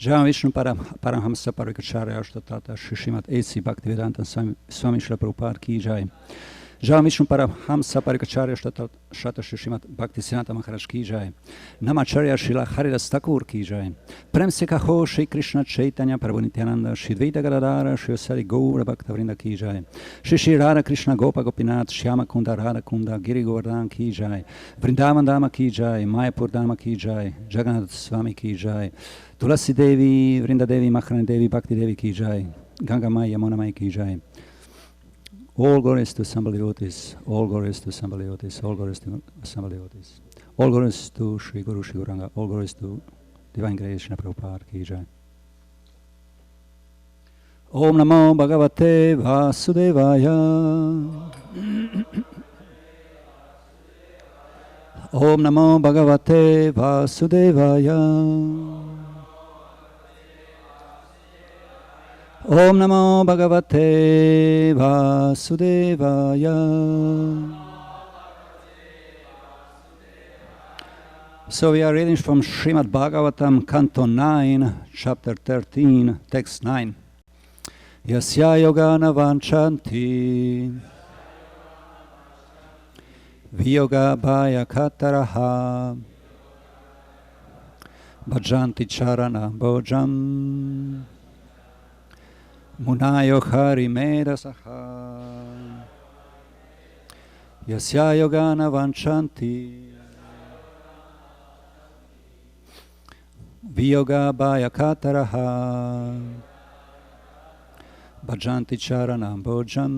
Jai Vishnu Paramhamsa Parikacharya Ashtatata Shishimat Esi Bhaktivedanta Swami Srila Prabhupada Ki Jai. Jai Vishnu Paramhamsa Parikacharya Ashtatata Shishimat Bhaktisiddhanta Maharaj Ki Jai. Namacharya Srila Haridas Thakur Ki Jai. Prem se kaho Shri Krishna Chaitanya Prabhu Nityananda Shri Dvaita Gadadhara Shri Asari Gaura Bhaktavrinda Ki Jai. Shri Shri Radha Krishna Gopa Gopinath Shyama Kunda Radha Kunda Giri Govardhan Ki Jai. Vrindavan Dama Ki Jai. Mayapur Dama Ki Jai. Jagannath Swami Ki Jai. Tulasi Devi, Vrinda Devi, Maharani Devi, Bhakti Devi Ki Jai. Ganga Mai, Yamuna Mai Ki Jai. All glories to Sambhalayotis, all glories to Sambhalayotis, all glories to Sambhalayotis. All glories to Sri Guru Sri Guranga, all glories to Divine Grace Srila Prabhupada Ki Jai. Om Namo Bhagavate Vasudevaya. Om Namo Bhagavate Vasudevaya. Om Namo Bhagavate Vasudevaya. So we are reading from Srimad Bhagavatam, Canto 9, Chapter 13, Text 9. Yasya yogana vanchanti viyoga bhaya kataraha bhajanti charana bhojam Munayo hari medasaha Yasya yogana vanchanti Viyoga bhaya kataraha Bhajanti charanam bhojam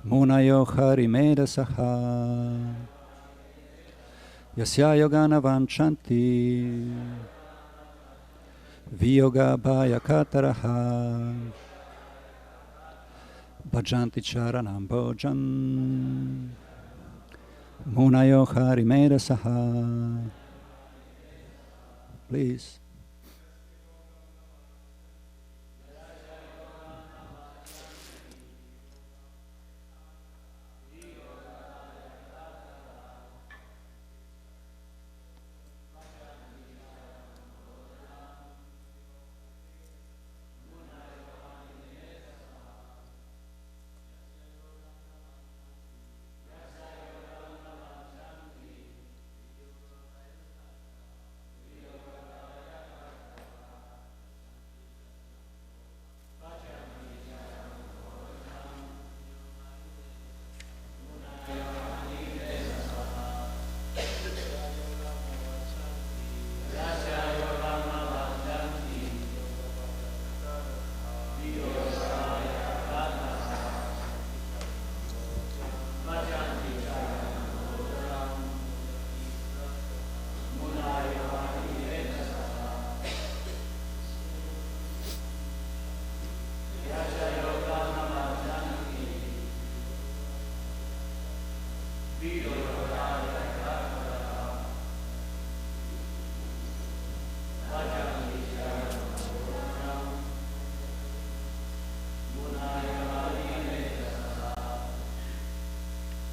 Munayo hari medasaha Yasya yogana vanchanti Viyoga bhaya kataraha Bhajanti charanam bhojam Munayo hari medasaha. Please.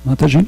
Mataji.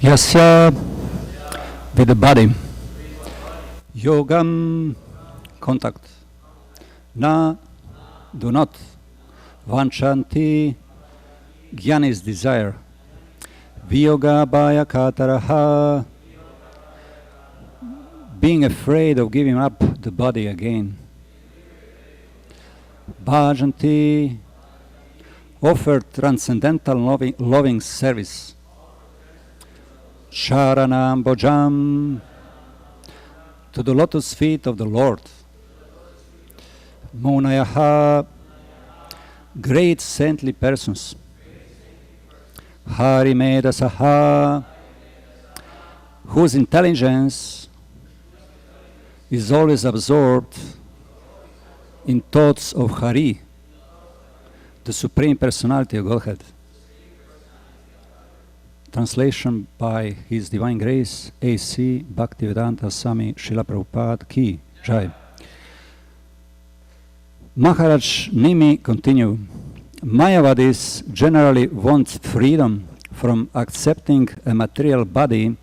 Yasya, with the body. Yogam, contact. Na, do not. Vanchanti, Gyan is desire. Viyoga bhaya kataraha, being afraid of giving up the body again. Bhajanti, offer transcendental loving service. Sharanam Bhojam, to the lotus feet of the Lord. Munayaha, great saintly persons. Harimedasaha, whose intelligence is always absorbed in thoughts of Hari, the Supreme Personality of Godhead. Translation by His Divine Grace, A.C. Bhaktivedanta Swami Srila Prabhupada Ki Jai. Maharaj Nimi continue. Mayavadis generally want freedom from accepting a material body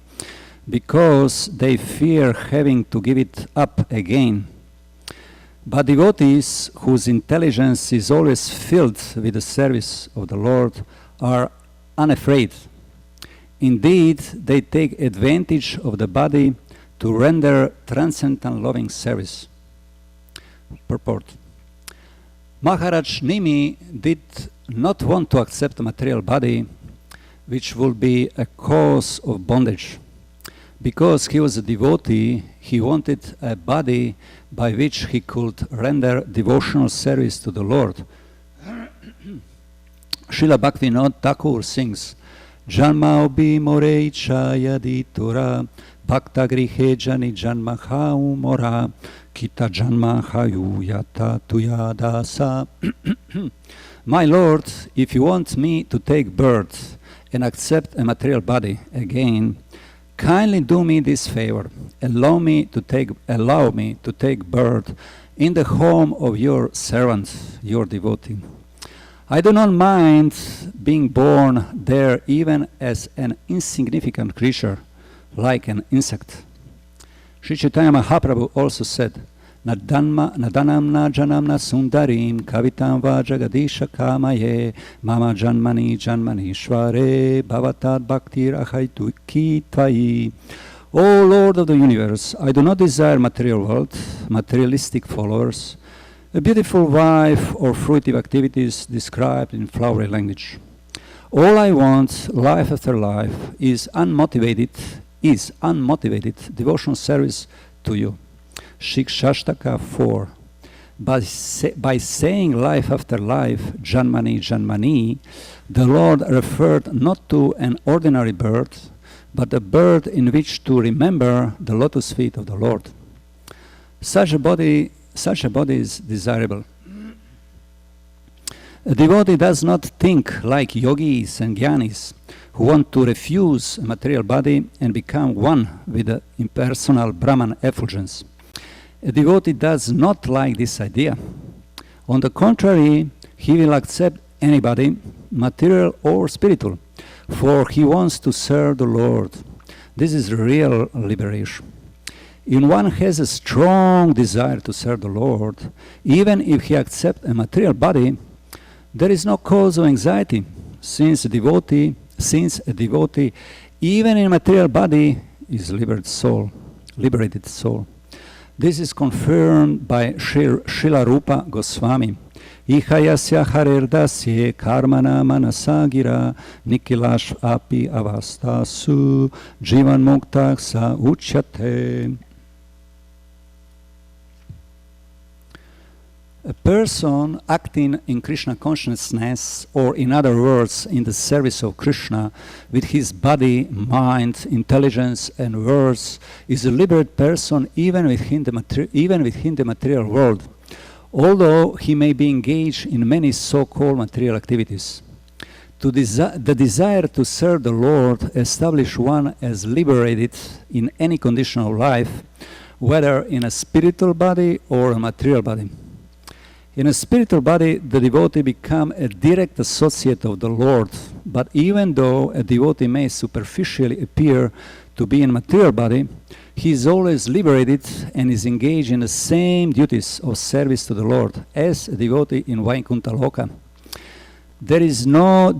because they fear having to give it up again. But devotees whose intelligence is always filled with the service of the Lord are unafraid. Indeed, they take advantage of the body to render transcendental loving service. Purport. Maharaj Nimi did not want to accept a material body which would be a cause of bondage. Because he was a devotee, he wanted a body by which he could render devotional service to the Lord. Srila Bhaktivinoda Thakur sings, Janma obi morei chayadi tora, bhakta grihe jani janma hau mora, kita janma hayu yata tuyadasa. My Lord, if you want me to take birth and accept a material body again, kindly do me this favor. Allow me to take birth in the home of your servant, your devotee. I do not mind being born there even as an insignificant creature, like an insect. Sri Chaitanya Mahaprabhu also said, Nadanam na janam na sundarim kavitam va jagadisha kamaye mama janmani janmani shvare bhavatad bhaktir ahaitu ki tvai. O Lord of the universe, I do not desire material wealth, materialistic followers, a beautiful wife or fruitive activities described in flowery language. All I want, life after life, is unmotivated devotional service to you. Shikshashtaka 4. By saying life after life, Janmani Janmani, the Lord referred not to an ordinary bird, but a bird in which to remember the lotus feet of the Lord. Such a body is desirable. A devotee does not think like yogis and jnanis who want to refuse a material body and become one with the impersonal Brahman effulgence. A devotee does not like this idea. On the contrary, he will accept anybody, material or spiritual, for he wants to serve the Lord. This is real liberation. If one has a strong desire to serve the Lord, even if he accepts a material body, there is no cause of anxiety, since a devotee, even in a material body, is liberated soul. This is confirmed by Srila Rupa Goswami. Ihayasya harirdasye karmana manasagira nikilash api avastasu jivan muktak sa uchyate. A person acting in Krishna consciousness, or in other words, in the service of Krishna, with his body, mind, intelligence, and words, is a liberated person even within the material world, although he may be engaged in many so-called material activities. The desire to serve the Lord establishes one as liberated in any condition of life, whether in a spiritual body or a material body. In a spiritual body, the devotee becomes a direct associate of the Lord, but even though a devotee may superficially appear to be in a material body, he is always liberated and is engaged in the same duties of service to the Lord as a devotee in Vaikuntha Loka. There is no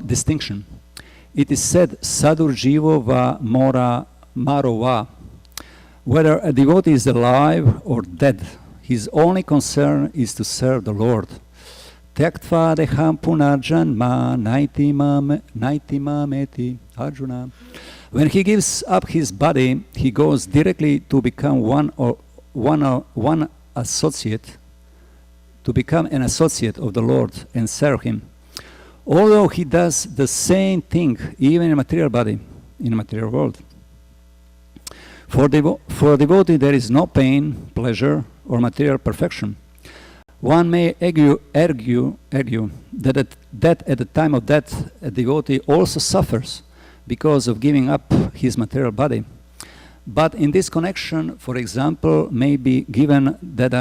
distinction. It is said, Sadur Jivo va mora Marova. Whether a devotee is alive or dead, his only concern is to serve the Lord. Tyaktva deham punarjanma naitimameti Arjuna. When he gives up his body, he goes directly to become one associate, to become an associate of the Lord and serve him. Although he does the same thing even in a material body, in a material world. For a devotee there is no pain, pleasure, or material perfection. One may argue that at the time of death a devotee also suffers because of giving up his material body. But in this connection, for example, may be given that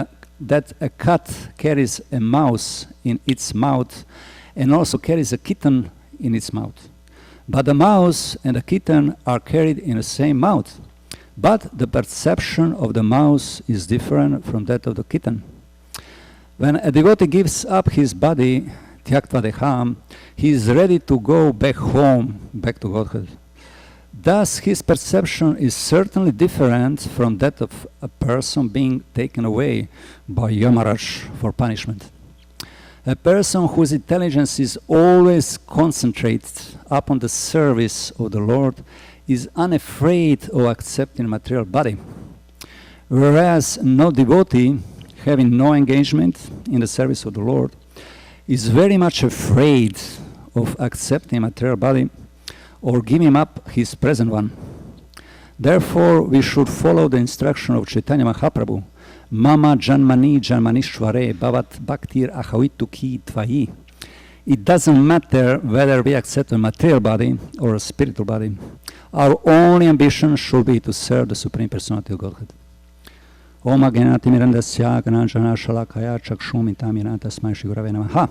a cat carries a mouse in its mouth and also carries a kitten in its mouth. But the mouse and the kitten are carried in the same mouth. But the perception of the mouse is different from that of the kitten. When a devotee gives up his body, Tyaktva deham, he is ready to go back home, back to Godhead. Thus his perception is certainly different from that of a person being taken away by Yamaraj for punishment. A person whose intelligence is always concentrated upon the service of the Lord is unafraid of accepting material body, whereas no devotee, having no engagement in the service of the Lord, is very much afraid of accepting material body or giving up his present one. Therefore, we should follow the instruction of Chaitanya Mahaprabhu, Mama Janmani Janmanishvare Bhavat Bhaktir Ahavituki Tvayi. It doesn't matter whether we accept a material body or a spiritual body. Our only ambition should be to serve the Supreme Personality of Godhead. Om Agnati Mirandasya Gananjana Shalakaya Chakshumitam Yanatasmai Shigurave Namaha.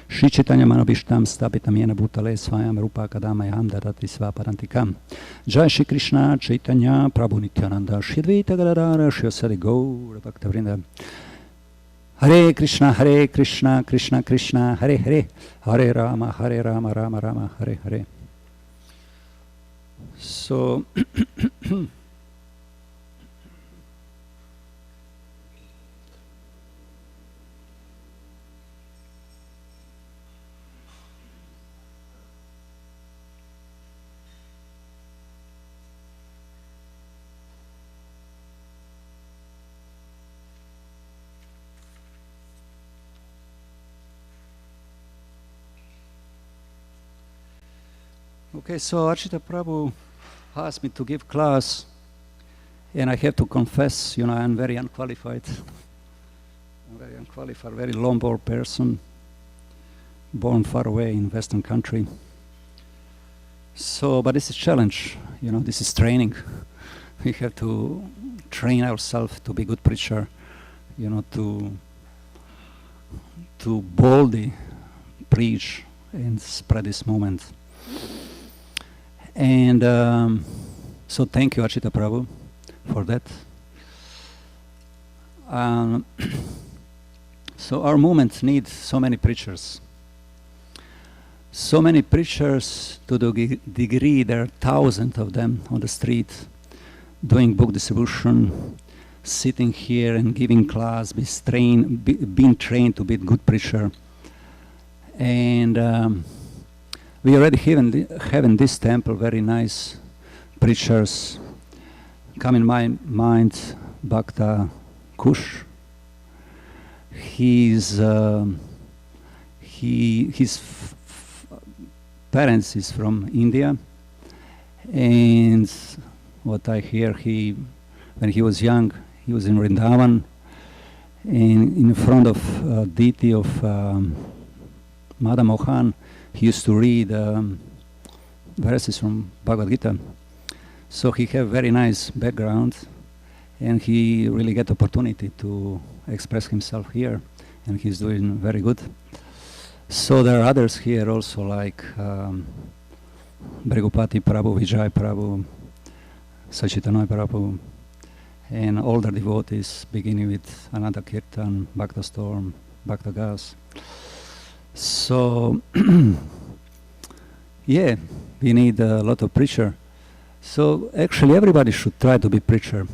Shri Chaitanya Manobishtam Stapitam Yena Bhutale Svayam Rupa Kadamayam Dadati Svaparantikam. Jai Shri Krishna Chaitanya Prabhu Nityananda Shri Advaita Gadadhara Shri Asari Gaura Bhaktavrinda. Hare Krishna Krishna Krishna Hare Hare Hare Rama Rama Rama Hare Hare. So okay, so Archita Prabhu asked me to give class, and I have to confess, I'm very unqualified. I'm very unqualified, very lone-born person, born far away in Western country. So, but this is challenge, this is training. We have to train ourselves to be good preacher, to boldly preach and spread this moment. And so thank you, Archita Prabhu, for that. So our movement needs so many preachers. So many preachers to the degree there are thousands of them on the street doing book distribution, sitting here and giving class, being trained to be a good preacher. And we already have in this temple very nice preachers. Come in my mind, Bhakta Kush. His parents is from India, and what I hear, when he was young, he was in Vrindavan, and in front of deity of Madha Mohan, he used to read verses from Bhagavad Gita. So he have very nice background, and he really get opportunity to express himself here, and he's doing very good. So there are others here also, like Brigupati Prabhu, Vijay Prabhu, Sachitanoi Prabhu, and older devotees, beginning with Ananda Kirtan, Bhakta Storm, Bhakta Gas. So, yeah, we need a lot of preacher. So actually everybody should try to be preacher.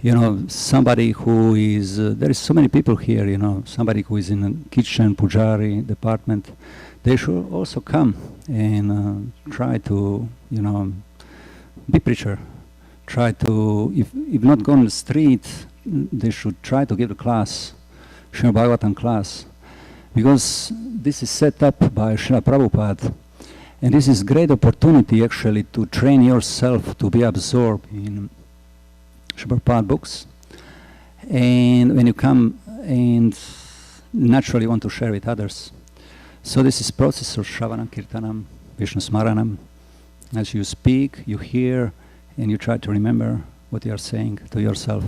You know, somebody who is, there is so many people here, you know, somebody who is in a kitchen, pujari department, they should also come and try to, you know, be preacher. Try to, if not go on the street, they should try to give a class, Srimad Bhagavatam class. Because this is set up by Srila Prabhupada. And this is great opportunity actually to train yourself to be absorbed in Srila Prabhupada books. And when you come and naturally want to share with others. So this is process of Shravanam, Kirtanam, Vishnu Smaranam. As you speak, you hear, and you try to remember what you are saying to yourself.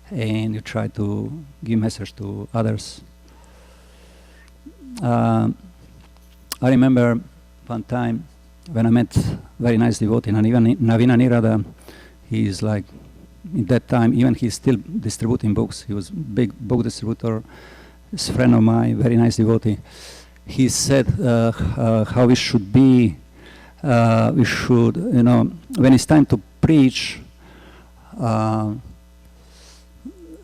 And you try to give message to others. I remember one time when I met very nice devotee, Navina Nirada. He is like, in that time, even he's still distributing books. He was a big book distributor. He's a friend of mine, very nice devotee. He said how we should be, we should, you know, when it's time to preach,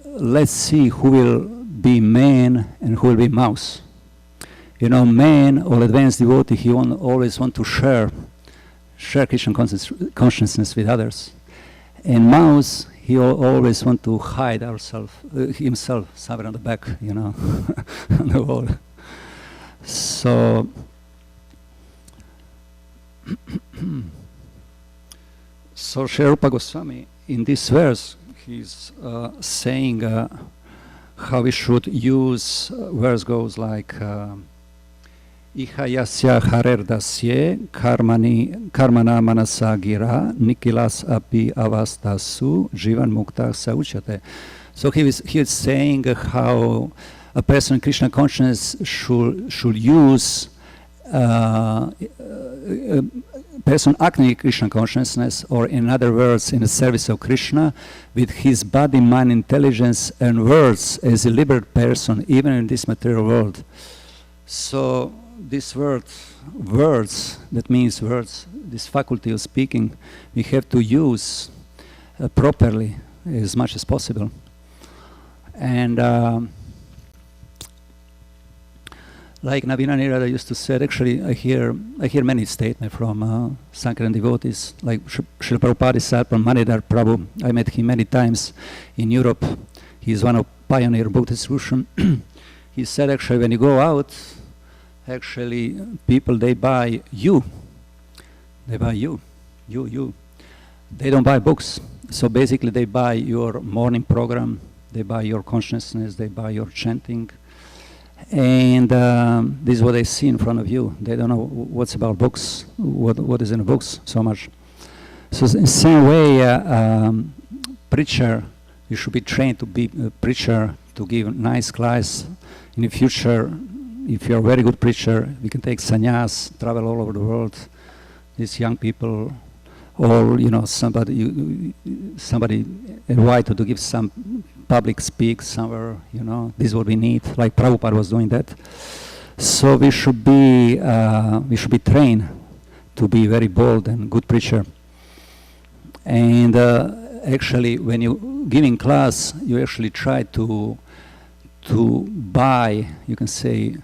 let's see who will be man and who will be mouse. You know, man or advanced devotee, he always want to share Krishna consciousness with others. And mouse, he always want to hide himself somewhere on the back, you know, on the wall. So, so Sri Rupa Goswami, in this verse, he's saying how we should use, verse goes like, Ihayasya harerdasye karmana manasa gira nikilas api avastasu jivan mukta sauchate. So he is saying how a person in Krishna consciousness should use person acting in Krishna consciousness, or in other words, in the service of Krishna, with his body, mind, intelligence, and words as a liberated person, even in this material world. So this words, that means words, this faculty of speaking, we have to use properly as much as possible. And like Navina Nirada used to say, actually I hear many statements from Sankirtana devotees, like Srila Prabhupada disciple Manidhar Prabhu. I met him many times in Europe. He's one of pioneer book distribution. He said actually when you go out, actually people, they buy you. They buy you. They don't buy books. So basically they buy your morning program, they buy your consciousness, they buy your chanting. And this is what they see in front of you. They don't know what's about books, what is in the books so much. So in the same way, preacher, you should be trained to be a preacher, to give nice class. In the future, if you're a very good preacher, we can take sannyas, travel all over the world. These young people, or you know, somebody invited to give some public speak somewhere, you know, this is what we need, like Prabhupada was doing that. So we should be trained to be very bold and good preacher. And actually, when you giving class, you actually try to buy, you can say,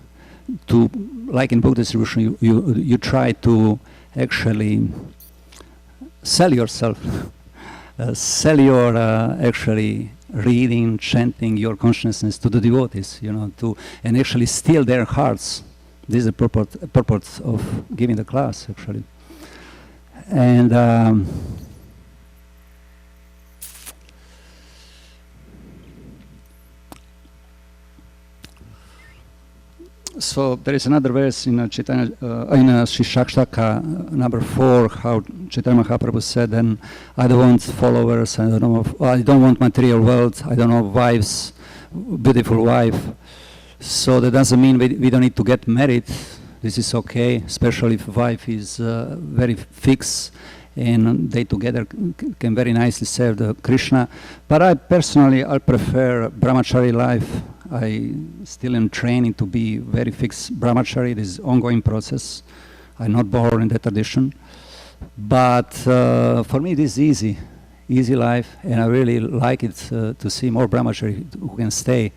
to, like in book distribution, you try to actually sell yourself, sell your actually reading, chanting, your consciousness to the devotees, you know, and actually steal their hearts. This is the purpose of giving the class, actually. And so there is another verse in Chaitanya, in Shishakshaka number 4, how Chaitanya Mahaprabhu said, and I don't want followers, I don't want material wealth, I don't know wives, beautiful wife. So that doesn't mean we don't need to get married. This is okay, especially if wife is very fixed and they together can very nicely serve the Krishna. But I personally, I prefer brahmachari life. I still am training to be very fixed brahmachari. This is ongoing process. I'm not born in that tradition. But for me, this is easy life, and I really like it to see more brahmachari who can stay,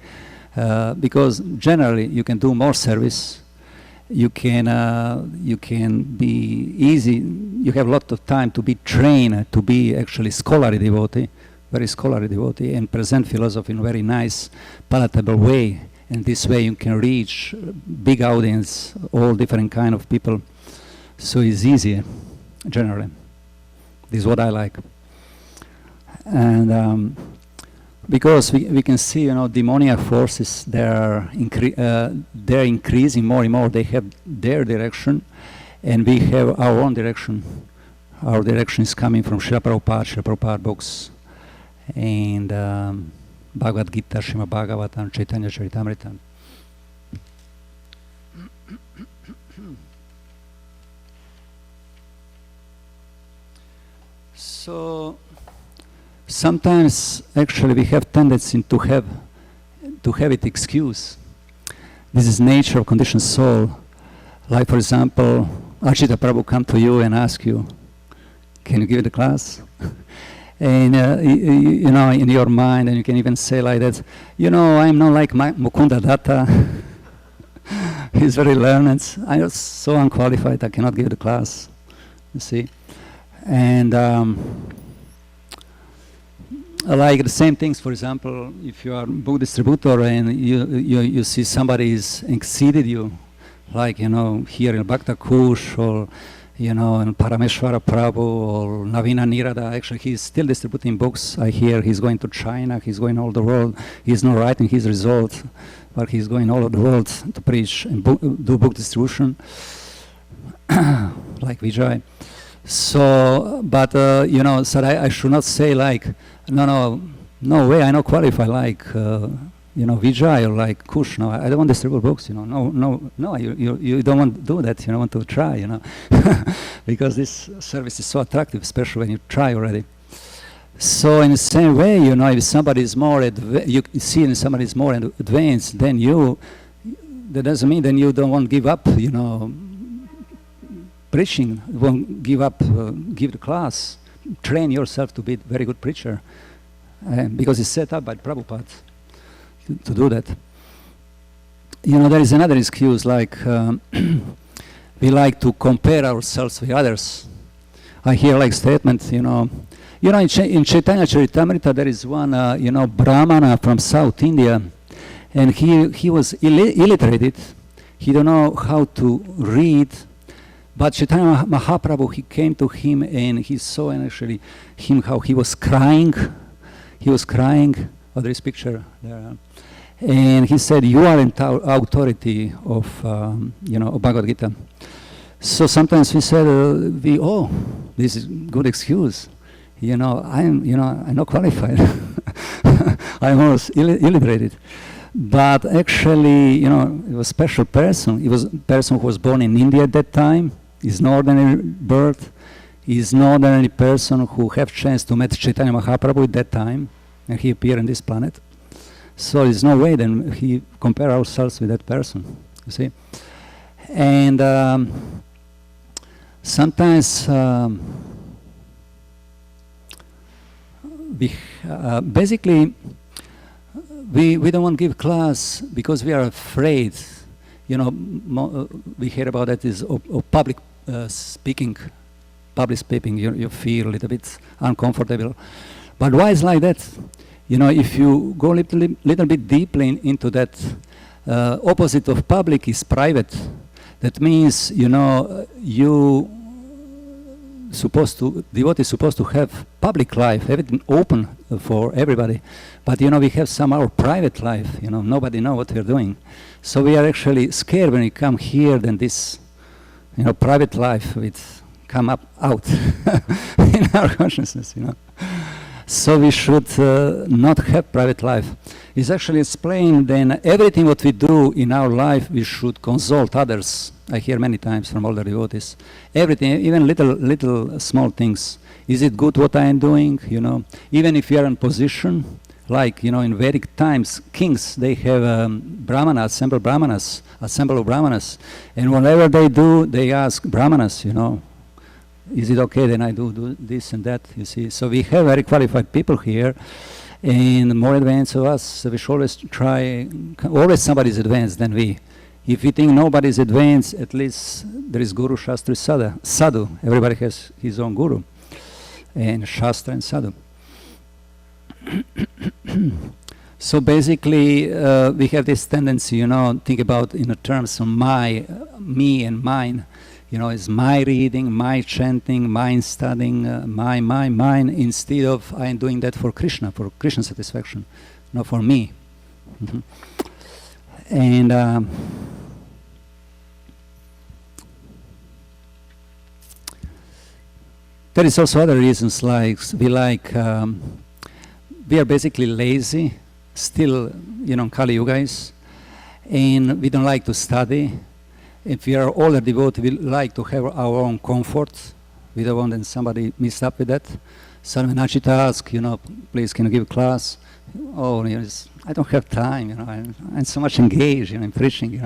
because generally you can do more service. You can be easy. You have a lot of time to be trained to be actually scholarly devotee, very scholarly devotee, and present philosophy in a very nice, palatable way. And this way you can reach big audience, all different kind of people. So it's easier, generally. This is what I like. And because we can see, demoniac forces, they're increasing more and more. They have their direction, and we have our own direction. Our direction is coming from Srila Prabhupada books, and Bhagavad Gita, Srimad Bhagavatam, Chaitanya Charitamrita. So sometimes actually we have tendency to have it excuse. This is nature of conditioned soul. Like for example, Ajita Prabhu come to you and ask you, can you give the class? And in your mind, and you can even say like that, I'm not like Mukunda Datta. He's very learned. I'm so unqualified, I cannot give the class. You see? And like the same things, for example, if you are a book distributor and you see somebody is exceeded you, like, here in Bhakta Kush or, in Parameshwara Prabhu or Navina Nirada, actually he's still distributing books. I hear he's going to China, he's going all the world. He's not writing his results, but he's going all over the world to preach and do book distribution, like Vijay. So, but, so I should not say like, no way, I not qualify like, Vijay or like Kush. No, I don't want to distribute books, no, you don't want to do that, you don't want to try, because this service is so attractive, especially when you try already. So in the same way, if somebody is more, you see if somebody is more advanced than you, that doesn't mean then you don't want to give up, preaching, won't give up, give the class, train yourself to be a very good preacher, because it's set up by Prabhupada to do that. There is another excuse, like we like to compare ourselves with others. I hear like statement, in Chaitanya Charitamrita there is one, Brahmana from South India, and he was illiterate. He don't know how to read. But Chaitanya Mahaprabhu, he came to him and he saw actually him how he was crying. He was crying. Oh, there is picture there. And he said, you are an authority of, of Bhagavad Gita. So sometimes we said, this is good excuse. I'm not qualified. I'm almost illiterate. But actually, it was a special person. He was a person who was born in India at that time. He's not ordinary birth. He's not ordinary person who have chance to meet Chaitanya Mahaprabhu at that time, and he appeared on this planet. So there's no way then he compare ourselves with that person, you see. And sometimes basically we don't want to give class because we are afraid. We hear about that is of public speaking. Public speaking, you feel a little bit uncomfortable. But why is like that? If you go a little bit deeply into that, opposite of public is private. That means, devotee is supposed to have public life, everything open for everybody. But we have somehow private life, nobody knows what we're doing. So we are actually scared when we come here, then this, private life will come out in our consciousness, So we should not have private life. It's actually explained then everything what we do in our life, we should consult others. I hear many times from older devotees. Everything, even little small things. Is it good what I am doing? Even if you are in position, like in Vedic times, kings they have brahmanas, assemble of brahmanas, and whatever they do, they ask brahmanas. is it okay? Then I do this and that, you see. So we have very qualified people here, and more advanced of us, so we should always try, always somebody's advanced than we. If we think nobody's advanced, at least there is Guru, Shastra, Sadhu. Everybody has his own Guru, and Shastra and Sadhu. So basically, we have this tendency, think about in the terms of me and mine. It's my reading, my chanting, my studying, mine, instead of I'm doing that for Krishna satisfaction, not for me. And there is also other reasons, like we are basically lazy, still, Kali Yuga is, and we don't like to study. If we are older devotee, we like to have our own comfort. We don't want somebody messed up with that. So when Achita asks, please can you give a class? Oh, I don't have time, I'm so much engaged, in preaching,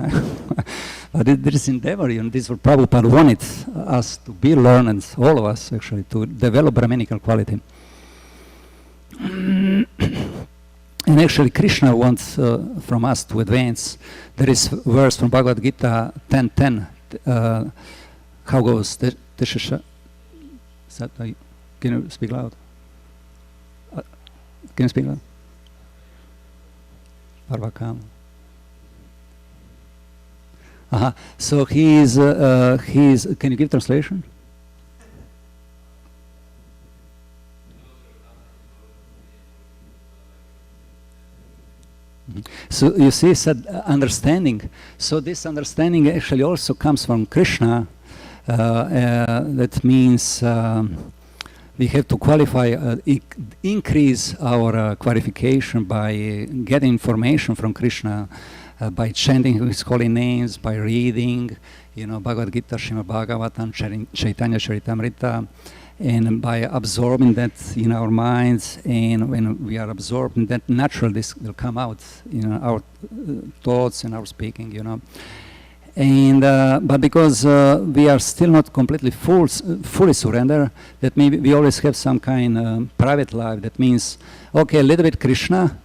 But there is endeavor, this is what Prabhupada wanted us to be learned, all of us actually, to develop Brahminical quality. And actually Krishna wants from us to advance. There is verse from Bhagavad Gita 10:10. How goes? Can you speak loud? Can you speak loud? Parvakam. So he's. Can you give translation? So you see, said understanding. So this understanding actually also comes from Krishna. That means we have to qualify, increase our qualification by getting information from Krishna, by chanting his holy names, by reading, Bhagavad Gita, Srimad Bhagavatam, Chaitanya Charitamrita, and by absorbing that in our minds, and when we are absorbing that, naturally this will come out in our thoughts and our speaking, And but because we are still not completely fully surrender, that maybe we always have some kind of private life. That means, okay, a little bit Krishna,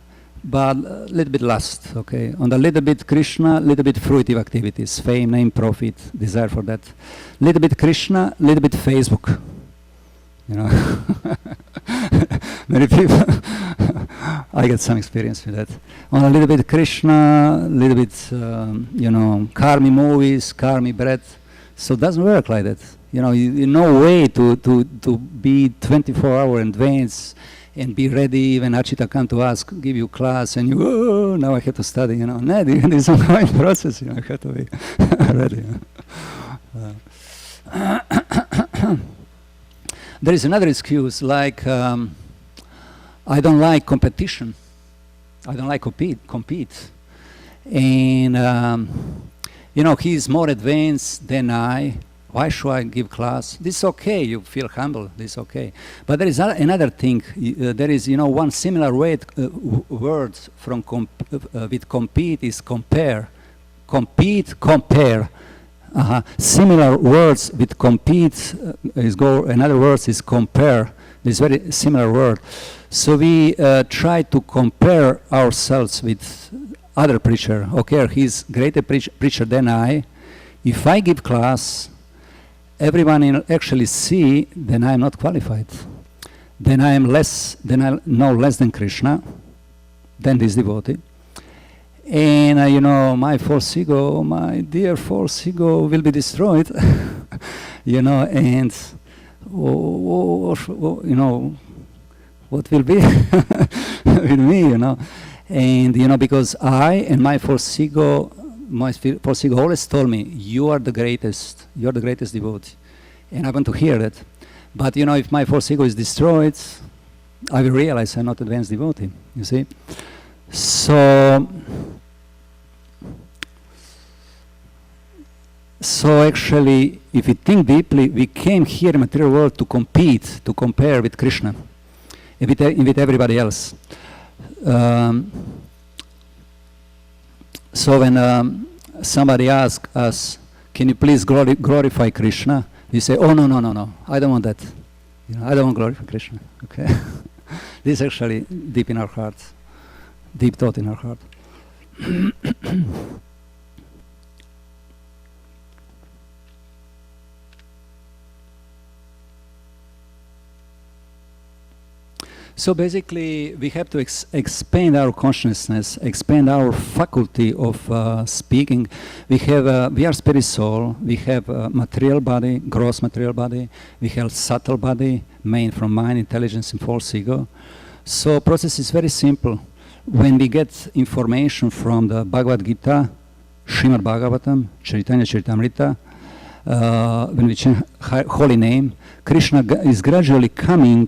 but a little bit lust. Okay, on a little bit Krishna, little bit fruitive activities, fame, name, profit, desire for that. Little bit Krishna, little bit Facebook. Many people. I get some experience with that. On a little bit Krishna, a little bit, karmi movies, karmi bread. So it doesn't work like that. No way to be 24-hour advance and be ready when Achita come to ask, give you class, and now I have to study. No, this is an ongoing process. I have to be ready. There is another excuse, like I don't like competition. I don't like compete. And he's more advanced than I. Why should I give class? This is okay. You feel humble. This is okay. But there is another thing. There is one similar word from with compete is compare. Compete, compare. Similar words with compete another word is compare. This very similar word. So we try to compare ourselves with other preacher. Okay, he's greater preacher than I. If I give class, everyone actually see, then I am not qualified. Then I am less. Then I know less than Krishna, than this devotee. And my false ego, my dear false ego, will be destroyed. And what will be with me, And because I and my false ego always told me, you are the greatest devotee, and I want to hear that. But if my false ego is destroyed, I will realize I'm not advanced devotee. You see. So actually, if we think deeply, we came here in material world to compete, to compare with Krishna, and with everybody else. So when somebody asks us, can you please glorify Krishna? We say, oh, no, no, no, no, I don't want that. I don't want to glorify Krishna. Okay? This is actually deep in our heart, deep thought in our heart. So basically, we have to expand our consciousness, expand our faculty of speaking. We are spirit soul. We have a material body, gross material body. We have subtle body, made from mind, intelligence, and false ego. So process is very simple. When we get information from the Bhagavad Gita, Srimad Bhagavatam, Chaitanya Charitamrita, when we change holy name, Krishna is gradually coming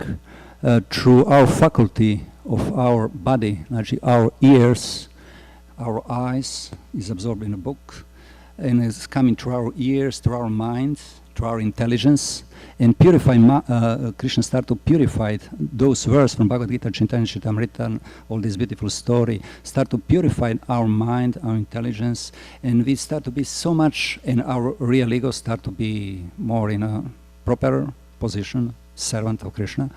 through our faculty of our body, actually our ears, our eyes is absorbed in a book, and it's coming through our ears, through our minds, through our intelligence, and Krishna start to purify those verses from Bhagavad Gita, Chaitanya Charitamrita, and all this beautiful story, start to purify our mind, our intelligence, and we start to be so much, and our real ego start to be more in a proper position, servant of Krishna.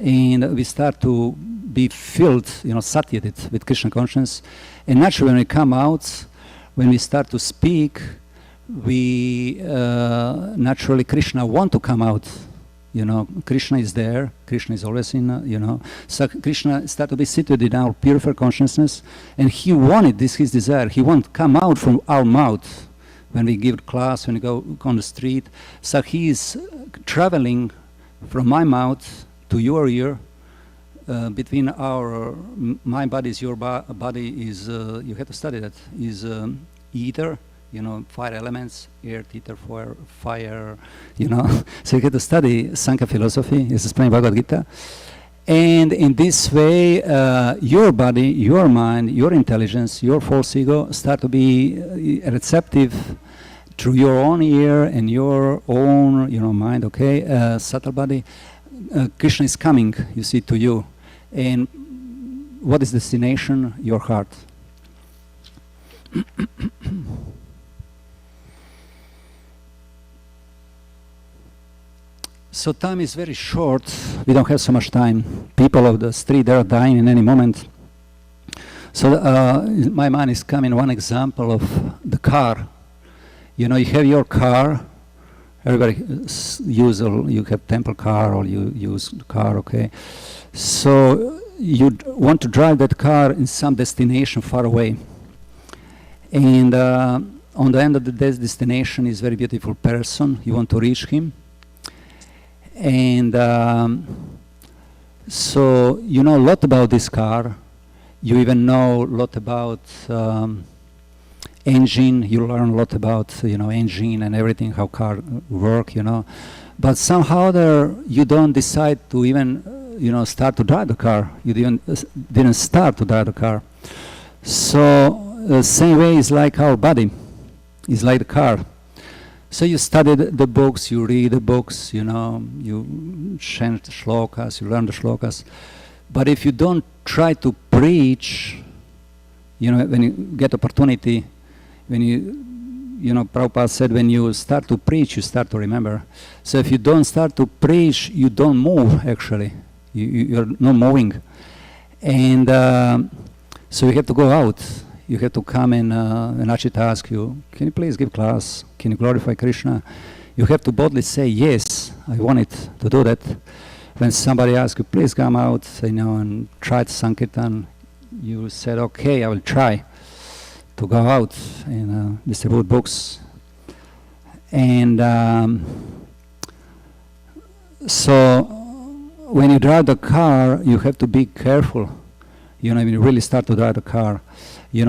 And we start to be filled, satiated with Krishna consciousness. And naturally, when we come out, when we start to speak, we naturally Krishna want to come out. Krishna is there. Krishna is always in. So Krishna start to be seated in our purified consciousness, and he wanted this. His desire. He want to come out from our mouth when we give class, when we go on the street. So he is traveling from my mouth to your ear, between my body is your body is, you have to study that, is ether, 5 elements, earth, ether, fire, So you have to study Sankhya philosophy, it's explained in Bhagavad Gita. And in this way, your body, your mind, your intelligence, your false ego start to be receptive through your own ear and your own, mind, okay, subtle body. Krishna is coming, you see, to you. And what is the destination? Your heart. So time is very short. We don't have so much time. People of the street, they are dying in any moment. So my mind is coming one example of the car. You have your car. Everybody you have temple car or you use the car, okay? So you want to drive that car in some destination far away. And on the end of the destination is very beautiful person. You want to reach him. And so you know a lot about this car. You even know a lot about engine, you learn a lot about engine and everything, how car work, but somehow you don't decide to even start to drive the car. You didn't start to drive the car. So the same way is like our body, is like the car. So you study the books, you read the books, you chant the shlokas, you learn the shlokas, but if you don't try to preach, when you get opportunity, when Prabhupada said, when you start to preach, you start to remember. So if you don't start to preach, you don't move, actually. You're not moving. And so you have to go out. You have to come and Achita ask you, can you please give class? Can you glorify Krishna? You have to boldly say, yes, I want it to do that. When somebody asks you, please come out, and try to Sankirtana, you said, okay, I will try to go out and distribute books. And so when you drive the car, you have to be careful. When you really start to drive the car,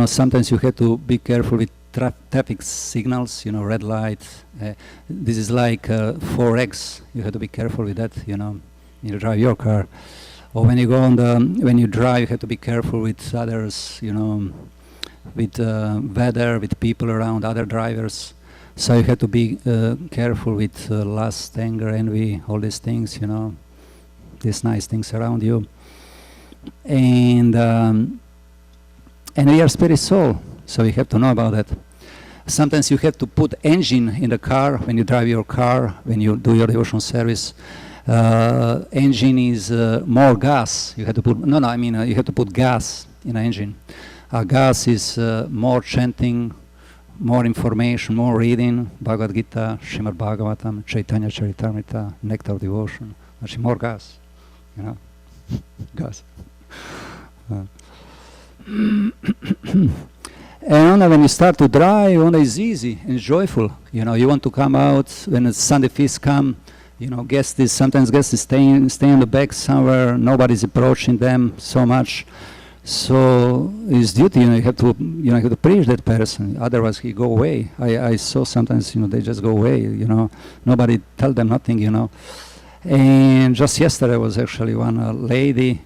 sometimes you have to be careful with traffic signals, red light. This is like 4X. You have to be careful with that, you drive your car. Or when you go when you drive, you have to be careful with others, with weather, with people around, other drivers. So you have to be careful with lust, anger, envy, all these things, these nice things around you. And we are spirit soul, so we have to know about that. sometimes you have to put engine in the car when you drive your car, when you do your devotional service. Engine is more gas. You have to put, you have to put gas in an engine. Gas is more chanting, more information, more reading, Bhagavad Gita, Srimad Bhagavatam, Chaitanya Charitamrita, Nectar of Devotion. Actually, more gas, gas. And when you start to drive, it's easy and joyful. You want to come out when the Sunday feast come. Sometimes guests stay in the back somewhere. Nobody's approaching them so much. So it's duty. You have to preach that person. Otherwise, he go away. I saw sometimes they just go away. Nobody tell them nothing. And just yesterday was actually one lady.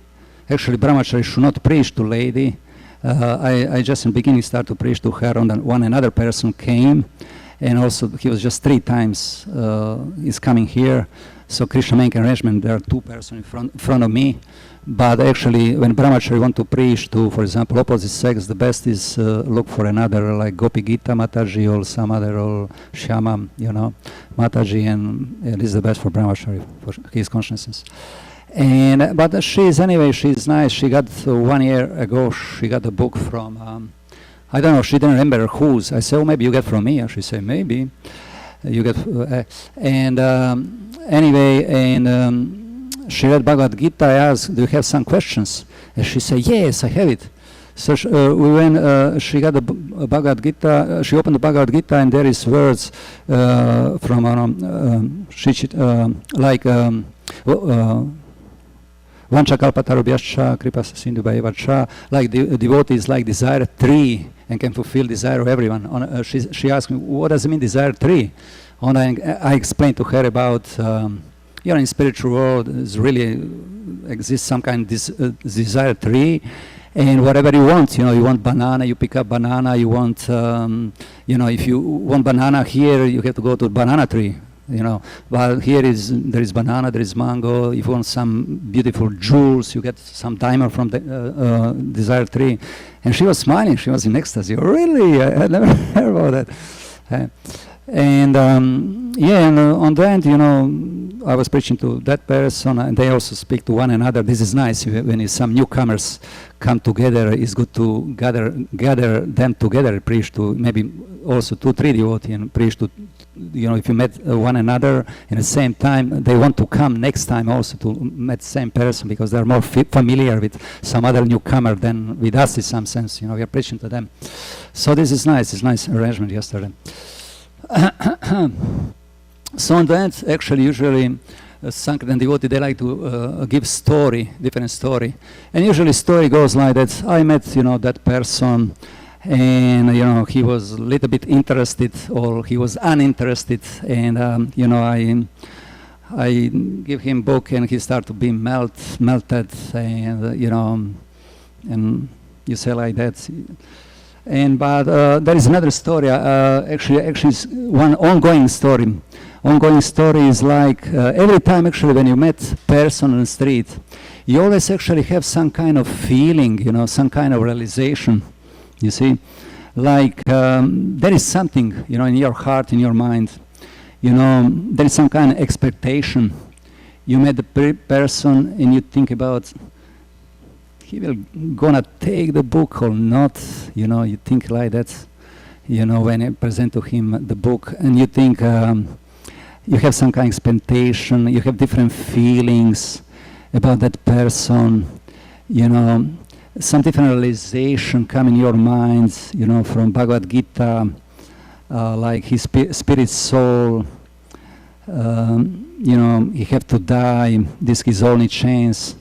Actually, brahmachari should not preach to lady. I just in the beginning started to preach to her, and then another person came, and also he was just 3 times is coming here. So Krishna making arrangement, there are 2 persons in front of me. But actually, when brahmachari want to preach to, for example, opposite sex, the best is look for another, like Gopi Gita Mataji or some other, or Shyama, Mataji, and this is the best for brahmachari, for his consciousness. But she's nice. She got 1 year ago, she got a book from, I don't know, she didn't remember whose. I said, maybe you get from me. She said, maybe. You get, she read Bhagavad Gita. I asked, do you have some questions? And she said, yes, I have it. So we went, she got the Bhagavad Gita, she opened the Bhagavad Gita, and there is words from, Vancha kalpatarubhyascha kripa sindhu bhayavacha, like the devotees like desire 3 and can fulfill desire of everyone. She asked me, what does it mean desire 3? And I explained to her about, in spiritual world, is really exists some kind of desire 3, and whatever you want, you want banana, you pick up banana, you want, if you want banana here, you have to go to banana tree. While here there is banana, there is mango. If you want some beautiful jewels, you get some diamond from the desire tree. And she was smiling. She was in ecstasy. Really? I had never heard about that. And on the end, I was preaching to that person, and they also speak to one another. This is nice. When some newcomers come together, it's good to gather them together, preach to maybe also 2-3 devotees, and preach to, if you met one another in the same time, they want to come next time also to meet the same person, because they're more familiar with some other newcomer than with us in some sense. We are preaching to them. So this is nice. It's a nice arrangement yesterday. So on that, actually, usually Sankirtana devotee, they like to give different story. And usually story goes like that. I met, that person, and, he was a little bit interested, or he was uninterested, and, I give him book, and he started to be melted, and, and you say like that. But there is another story. Actually, it's one ongoing story. Ongoing story is like every time, actually, when you met person on the street, you always actually have some kind of feeling, some kind of realization. You see, like there is something, in your heart, in your mind. There is some kind of expectation. You met the person, and you think about, he will gonna take the book or not, you think like that, when I present to him the book, and you think you have some kind of expectation, you have different feelings about that person, some different realization come in your mind, from Bhagavad Gita, like his spirit soul, he have to die, this is his only chance.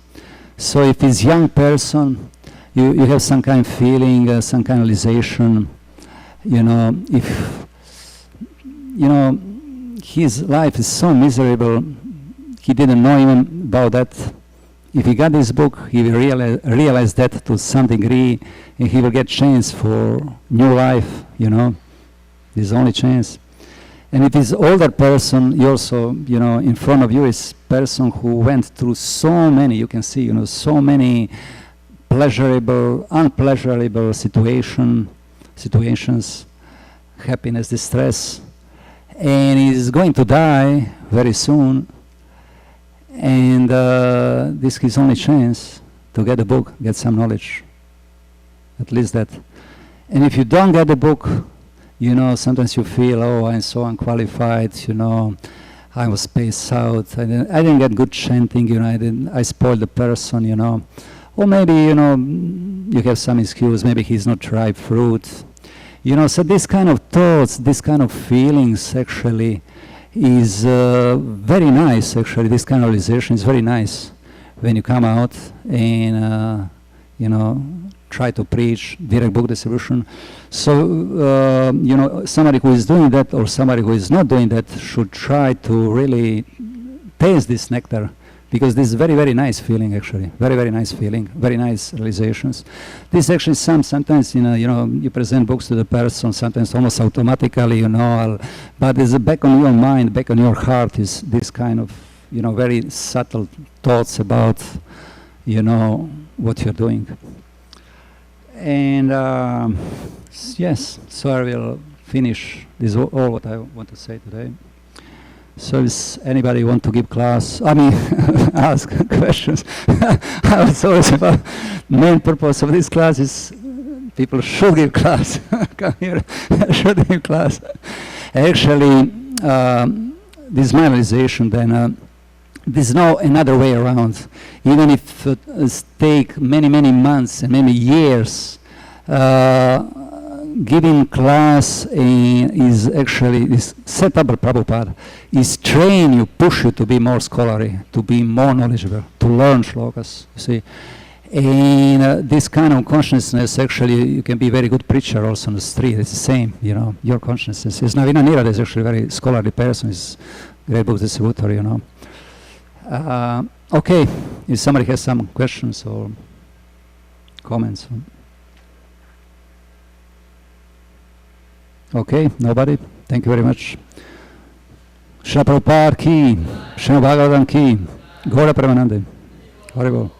So if it's young person, you have some kind of feeling, some kind of realization, if, his life is so miserable, he didn't know even about that. If he got this book, he will realize that to some degree, and he will get chance for new life, this is the only chance. And if it's older person, you also, in front of you is person who went through so many, you can see, so many pleasurable, unpleasurable situations, happiness, distress, and he's going to die very soon, and this is his only chance to get a book, get some knowledge, at least that. And if you don't get the book, you know, sometimes you feel, oh, I'm so unqualified, you know, I was spaced out, I didn't get good chanting, you know, I spoiled the person, you know. Or maybe, you know, you have some excuse, maybe he's not ripe fruit. You know, so this kind of thoughts, this kind of feelings actually is very nice, actually. This kind of realization is very nice when you come out and, you know, try to preach direct book distribution. So, you know, somebody who is doing that or somebody who is not doing that should try to really taste this nectar, because this is very, very nice feeling, actually. Very, very nice feeling, very nice realizations. This actually sometimes, you know, you present books to the person, sometimes almost automatically, you know, but it's back on your mind, back on your heart is this kind of, you know, very subtle thoughts about, you know, what you're doing. And yes, so I will finish. This is all what I want to say today. So if anybody want to give class, I mean, ask questions. I was always about main purpose of this class is people should give class. Come here, should give class. Actually, this is my realization then. There's no another way around. Even if it take many, many months and many years, giving class is actually set up by Prabhupada, is train you, push you to be more scholarly, to be more knowledgeable, to learn shlokas, you see. And this kind of consciousness, actually, you can be a very good preacher also on the street. It's the same, you know, your consciousness. Is Navina Nirad is actually a very scholarly person, is a great book distributor, you know. Okay, if somebody has some questions or comments. Okay, nobody? Thank you very much. Shri Prabhupada ki, Shri Bhagavatam ki, Gaura Premanande. Haribol.